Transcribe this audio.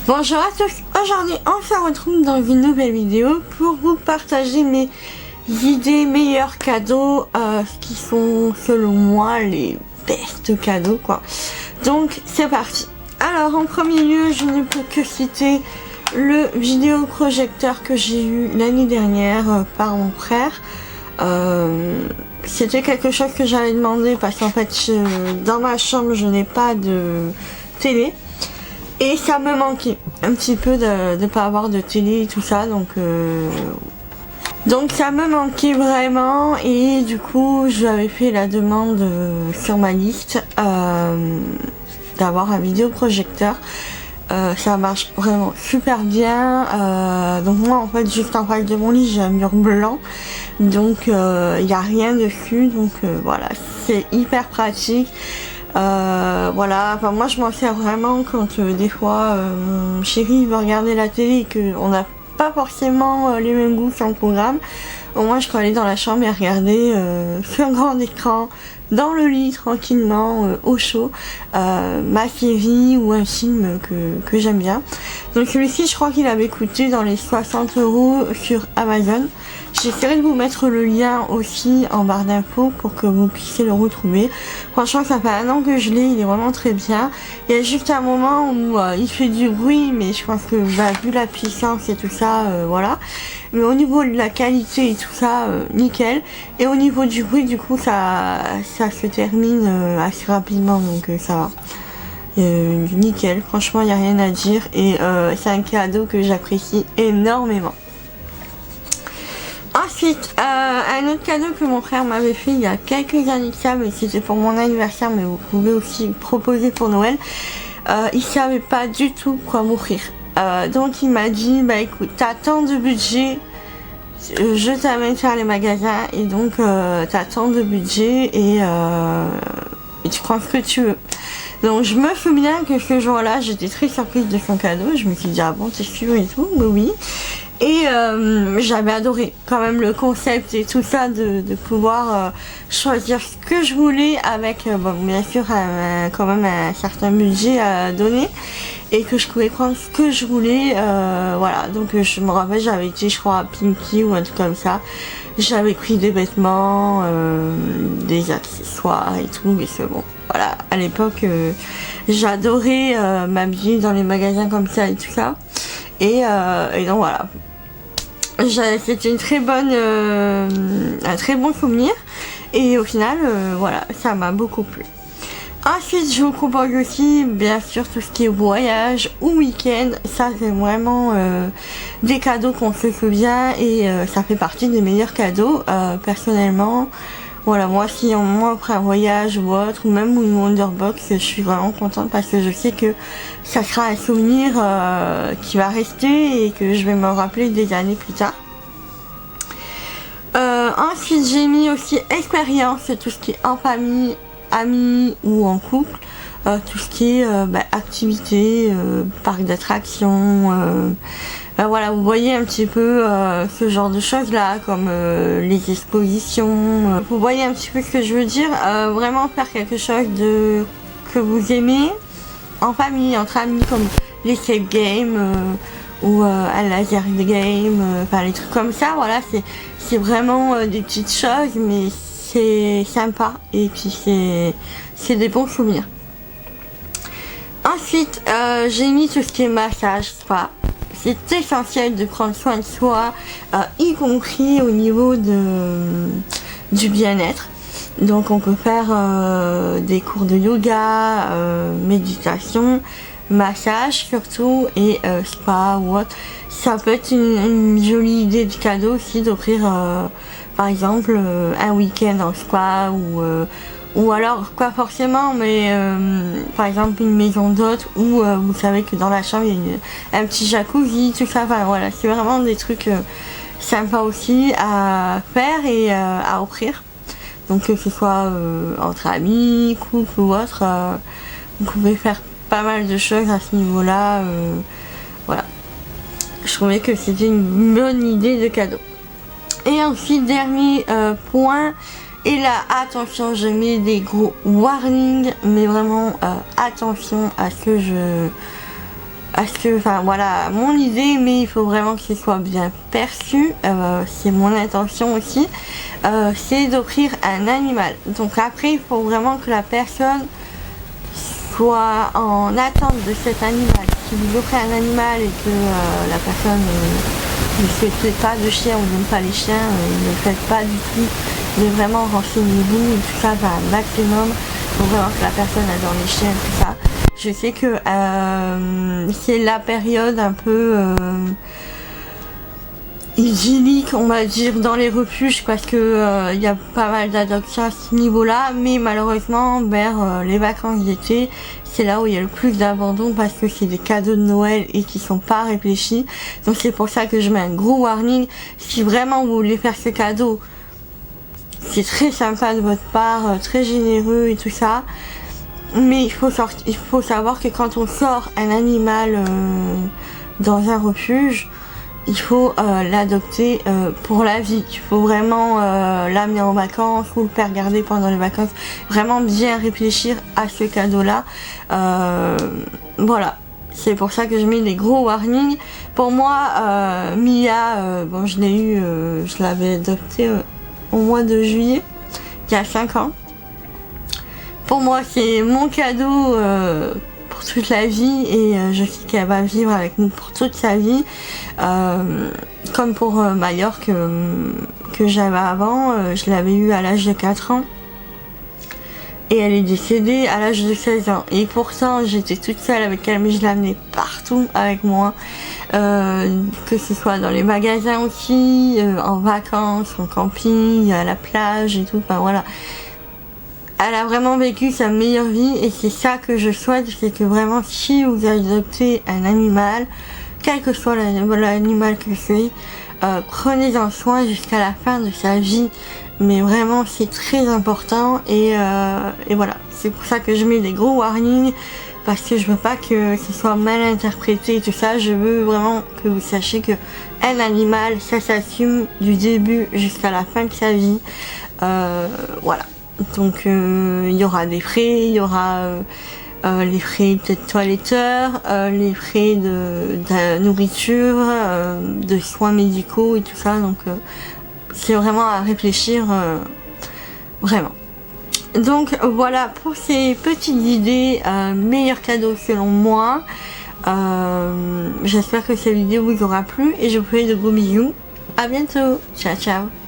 Bonjour à tous, aujourd'hui on se retrouve dans une nouvelle vidéo pour vous partager mes idées meilleurs cadeaux qui sont selon moi les best cadeaux quoi. Donc c'est parti. Alors en premier lieu je ne peux que citer le vidéoprojecteur que j'ai eu l'année dernière par mon frère. C'était quelque chose que j'avais demandé parce qu'en fait dans ma chambre je n'ai pas de télé. Et ça me manquait un petit peu de ne pas avoir de télé et tout ça, donc ça me manquait vraiment et du coup j'avais fait la demande sur ma liste d'avoir un vidéoprojecteur. Ça marche vraiment super bien, donc moi en fait juste en face de mon lit j'ai un mur blanc, donc il n'y a rien dessus, donc voilà, c'est hyper pratique. Voilà, enfin moi je m'en sers vraiment quand des fois mon chéri veut regarder la télé et qu'on n'a pas forcément les mêmes goûts sur le programme. Au moins je peux aller dans la chambre et regarder sur un grand écran, dans le lit tranquillement, au chaud, ma série ou un film que j'aime bien. Donc celui-ci je crois qu'il avait coûté dans les 60 € sur Amazon. J'essaierai de vous mettre le lien aussi en barre d'infos pour que vous puissiez le retrouver. Franchement ça fait 1 an que je l'ai, il est vraiment très bien. Il y a juste un moment où il fait du bruit, mais je pense que vu la puissance et tout ça, voilà. Mais au niveau de la qualité et tout ça, nickel. Et au niveau du bruit, du coup ça se termine assez rapidement, donc ça va. Nickel, franchement il n'y a rien à dire et c'est un cadeau que j'apprécie énormément. Ensuite, un autre cadeau que mon frère m'avait fait il y a quelques années de ça, mais c'était pour mon anniversaire, mais vous pouvez aussi proposer pour Noël. Il savait pas du tout quoi m'offrir. Donc il m'a dit, bah écoute, t'as tant de budget, je t'amène faire les magasins, et donc t'as tant de budget et tu prends ce que tu veux. Donc je me souviens que ce jour-là, j'étais très surprise de son cadeau. Je me suis dit, ah bon, t'es sûr et tout, oui. Et j'avais adoré quand même le concept et tout ça de pouvoir choisir ce que je voulais avec bon, bien sûr quand même un certain budget à donner et que je pouvais prendre ce que je voulais, voilà. Donc je me rappelle, j'avais été je crois à Pinky ou un truc comme ça. J'avais pris des vêtements, des accessoires et tout, mais c'est bon. Voilà, à l'époque j'adorais m'habiller dans les magasins comme ça et tout ça. Et donc voilà. C'était une très bonne, un très bon souvenir et au final voilà, ça m'a beaucoup plu. Ensuite je vous propose aussi bien sûr tout ce qui est voyage ou week-end. Ça c'est vraiment des cadeaux qu'on se souvient et ça fait partie des meilleurs cadeaux personnellement. Voilà, moi si on m'offre un voyage ou autre, ou même une Wonderbox, je suis vraiment contente parce que je sais que ça sera un souvenir qui va rester et que je vais me rappeler des années plus tard. Ensuite j'ai mis aussi expérience, tout ce qui est en famille, amis ou en couple, tout ce qui est activité, parc d'attractions, voilà, vous voyez un petit peu ce genre de choses là, comme les expositions, vous voyez un petit peu ce que je veux dire, vraiment faire quelque chose que vous aimez en famille, entre amis, comme les escape games ou un laser game, enfin les trucs comme ça, voilà, c'est vraiment des petites choses, mais c'est sympa et puis c'est des bons souvenirs. Ensuite j'ai mis tout ce qui est massage, spa. C'est essentiel de prendre soin de soi, y compris au niveau du bien-être. Donc on peut faire des cours de yoga, méditation, massage surtout et spa ou autre. Ça peut être une jolie idée de cadeau aussi d'offrir par exemple un week-end en spa ou alors pas forcément, mais par exemple une maison d'hôte où vous savez que dans la chambre il y a un petit jacuzzi, tout ça, enfin voilà, c'est vraiment des trucs sympas aussi à faire et à offrir. Donc que ce soit entre amis, couple ou autre, vous pouvez faire pas mal de choses à ce niveau-là, voilà. Je trouvais que c'était une bonne idée de cadeau. Et ensuite, dernier point, et là, attention, je mets des gros warnings, mais vraiment attention à ce que Parce que, enfin voilà, mon idée, mais il faut vraiment que ce soit bien perçu, c'est mon intention aussi, c'est d'offrir un animal. Donc après, il faut vraiment que la personne soit en attente de cet animal. Si vous offrez un animal et que la personne ne souhaite pas de chien ou n'aime pas les chiens, ne le faites pas du tout, mais vraiment renseignez-vous et tout ça, un maximum. Il faut vraiment que la personne adore les chiens, tout ça. Je sais que c'est la période un peu idyllique, on va dire, dans les refuges parce que y a pas mal d'adoptions à ce niveau-là, mais malheureusement vers les vacances d'été, c'est là où il y a le plus d'abandon parce que c'est des cadeaux de Noël et qui sont pas réfléchis. Donc c'est pour ça que je mets un gros warning. Si vraiment vous voulez faire ce cadeau, c'est très sympa de votre part, très généreux et tout ça. Mais il faut savoir que quand on sort un animal dans un refuge, il faut l'adopter pour la vie. Il faut vraiment l'amener en vacances ou le faire garder pendant les vacances. Vraiment bien réfléchir à ce cadeau-là. Voilà. C'est pour ça que je mets des gros warnings. Pour moi, Mia, bon, je l'ai eu, je l'avais adoptée au mois de juillet, il y a 5 ans. Pour moi, c'est mon cadeau pour toute la vie et je sais qu'elle va vivre avec nous pour toute sa vie. Comme pour Majorque que j'avais avant, je l'avais eu à l'âge de 4 ans. Et elle est décédée à l'âge de 16 ans. Et pourtant, j'étais toute seule avec elle, mais je l'amenais partout avec moi. Que ce soit dans les magasins aussi, en vacances, en camping, à la plage et tout. Enfin voilà. Elle a vraiment vécu sa meilleure vie et c'est ça que je souhaite, c'est que vraiment si vous adoptez un animal, quel que soit l'animal que c'est, prenez-en soin jusqu'à la fin de sa vie. Mais vraiment c'est très important et voilà, c'est pour ça que je mets des gros warnings parce que je veux pas que ce soit mal interprété et tout ça. Je veux vraiment que vous sachiez que un animal, ça s'assume du début jusqu'à la fin de sa vie. Voilà. Donc il y aura des frais, il y aura les frais peut-être toiletteurs, les frais de nourriture, de soins médicaux et tout ça. Donc c'est vraiment à réfléchir, vraiment. Donc voilà pour ces petites idées, meilleurs cadeaux selon moi. J'espère que cette vidéo vous aura plu et je vous fais de gros bisous. À bientôt, ciao ciao.